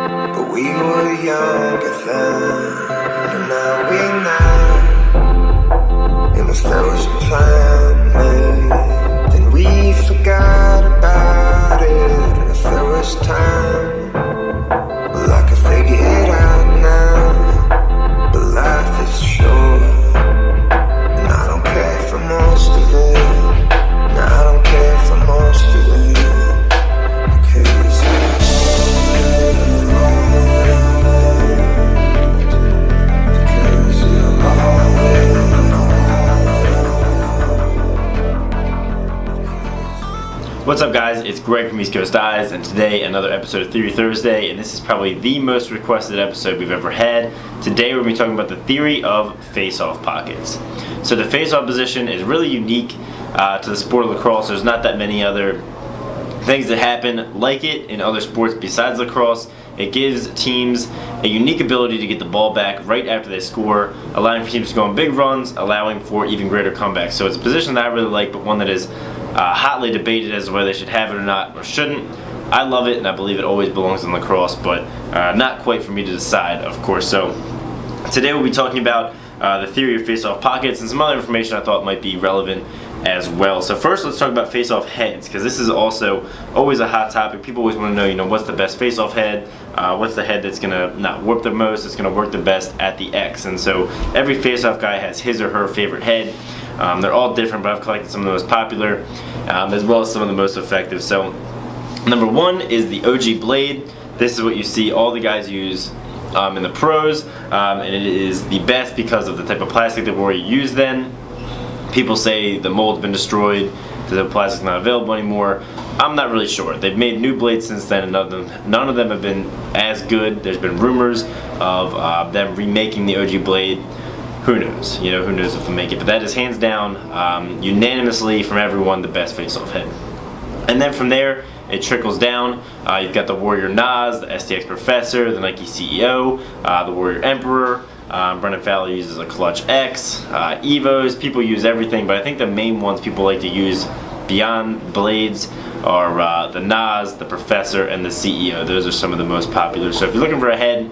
But we were younger then, and now we know. It was there was a plan made, then we forgot about it. And if there was time, well, I could figure it out now. But life is short, and I don't care for most of it. No, I don't care for most of it. What's up, guys? It's Greg from East Coast Eyes, and today another episode of Theory Thursday, and this is probably the most requested episode we've ever had. Today we're going to be talking about the theory of face-off pockets. So the face-off position is really unique to the sport of lacrosse. There's not that many other things that happen like it in other sports besides lacrosse. It gives teams a unique ability to get the ball back right after they score, allowing for teams to go on big runs, allowing for even greater comebacks. So it's a position that I really like, but one that is hotly debated as to whether they should have it or not, or shouldn't. I love it, and I believe it always belongs in lacrosse, but not quite for me to decide, of course. So today we'll be talking about the theory of face-off pockets and some other information I thought might be relevant as well. So first, let's talk about face-off heads, because this is also always a hot topic. People always want to know, what's the best face-off head? What's the head that's going to not warp the most? It's going to work the best at the X. And so every face-off guy has his or her favorite head. They're all different, but I've collected some of the most popular, as well as some of the most effective. So number one is the OG blade. This is what you see all the guys use in the pros, and it is the best because of the type of plastic that were used then. People say the mold's been destroyed, the plastic's not available anymore. I'm not really sure. They've made new blades since then, and none of them have been as good. There's been rumors of them remaking the OG blade. Who knows? Who knows if they'll make it. But that is hands down, unanimously from everyone, the best face-off head. And then from there, it trickles down. You've got the Warrior Nas, the STX Professor, the Nike CEO, the Warrior Emperor. Brendan Fowler uses a Clutch X, Evos. People use everything, but I think the main ones people like to use beyond blades are the Nas, the Professor, and the CEO. Those are some of the most popular. So if you're looking for a head,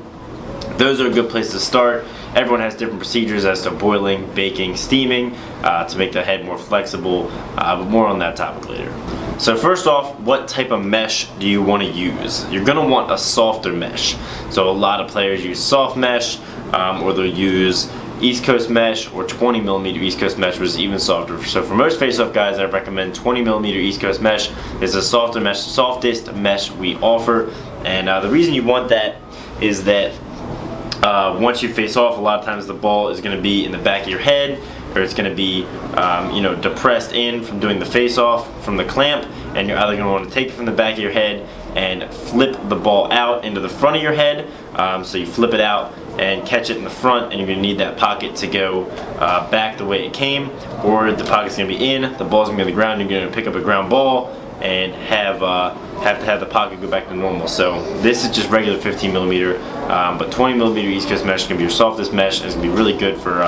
those are a good place to start. Everyone has different procedures as to boiling, baking, steaming to make the head more flexible, but more on that topic later. So first off, what type of mesh do you want to use? You're going to want a softer mesh. So a lot of players use soft mesh, or they'll use East Coast mesh or 20mm East Coast mesh, which is even softer. So for most face-off guys, I recommend 20mm East Coast mesh. It's a softer mesh, softest mesh we offer. And the reason you want that is that once you face off, a lot of times the ball is going to be in the back of your head, or it's going to be depressed in from doing the face off from the clamp, and you're either going to want to take it from the back of your head and flip the ball out into the front of your head. So you flip it out and catch it in the front, and you're going to need that pocket to go back the way it came, or the pocket's going to be in, the ball's going to be on the ground, you're going to pick up a ground ball and have to have the pocket go back to normal. So this is just regular 15mm, but 20mm East Coast mesh is going to be your softest mesh, and it's going to be really good for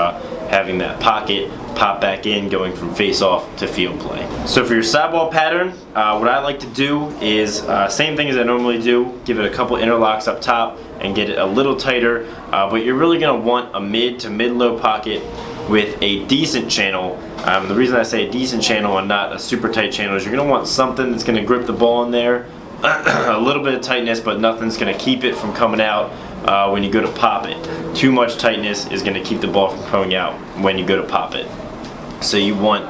having that pocket pop back in, going from face off to field play. So for your sidewall pattern, what I like to do is same thing as I normally do, give it a couple interlocks up top and get it a little tighter, but you're really going to want a mid to mid-low pocket with a decent channel. The reason I say a decent channel and not a super tight channel is you're going to want something that's going to grip the ball in there, a little bit of tightness, but nothing's going to keep it from coming out when you go to pop it. Too much tightness is going to keep the ball from coming out when you go to pop it. So you want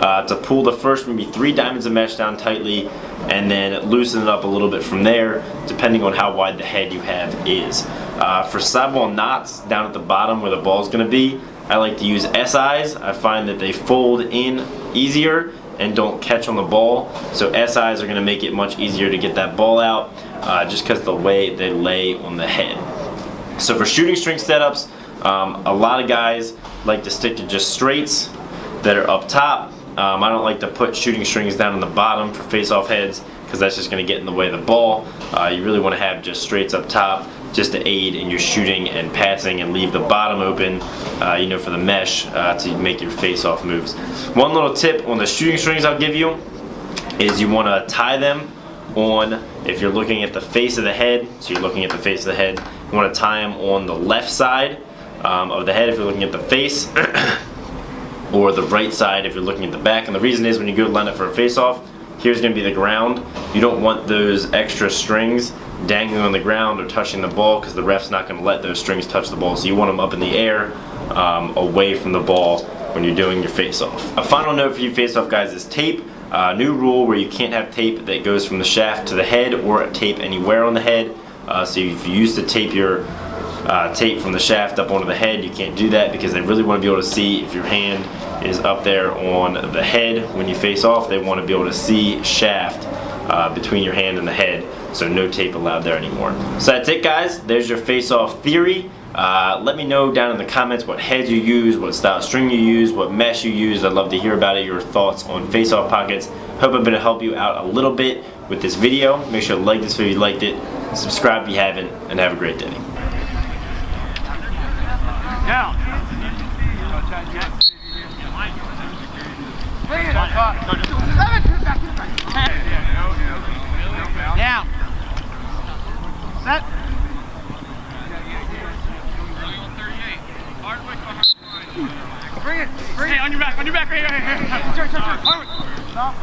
to pull the first maybe 3 diamonds of mesh down tightly, and then loosen it up a little bit from there, depending on how wide the head you have is. For sidewall knots down at the bottom where the ball is going to be, I like to use SIs. I find that they fold in easier and don't catch on the ball. So SIs are going to make it much easier to get that ball out, just because of the way they lay on the head. So for shooting string setups, a lot of guys like to stick to just straights that are up top. I don't like to put shooting strings down on the bottom for face-off heads, because that's just going to get in the way of the ball. You really want to have just straights up top, just to aid in your shooting and passing, and leave the bottom open, for the mesh to make your face-off moves. One little tip on the shooting strings I'll give you is you want to tie them on, if you're looking at the face of the head, so you're looking at the face of the head, you want to tie them on the left side of the head if you're looking at the face, or the right side if you're looking at the back. And the reason is when you go line up for a face-off, here's going to be the ground. You don't want those extra strings dangling on the ground or touching the ball, because the ref's not going to let those strings touch the ball. So you want them up in the air, away from the ball when you're doing your face-off. A final note for you face-off guys is tape. New rule where you can't have tape that goes from the shaft to the head, or tape anywhere on the head. So if you used to tape your tape from the shaft up onto the head, you can't do that, because they really want to be able to see if your hand is up there on the head when you face off. They want to be able to see shaft between your hand and the head, so no tape allowed there anymore. So that's it guys, there's your face-off theory. Let me know down in the comments what heads you use, what style string you use, what mesh you use. I'd love to hear about it, your thoughts on face-off pockets. Hope I've been able to help you out a little bit with this video. Make sure to like this video if you liked it, subscribe if you haven't, and have a great day. Down. Bring it up. Down. Set. Bring it. Bring it. On your back. On your back. Right here. Turn. Stop.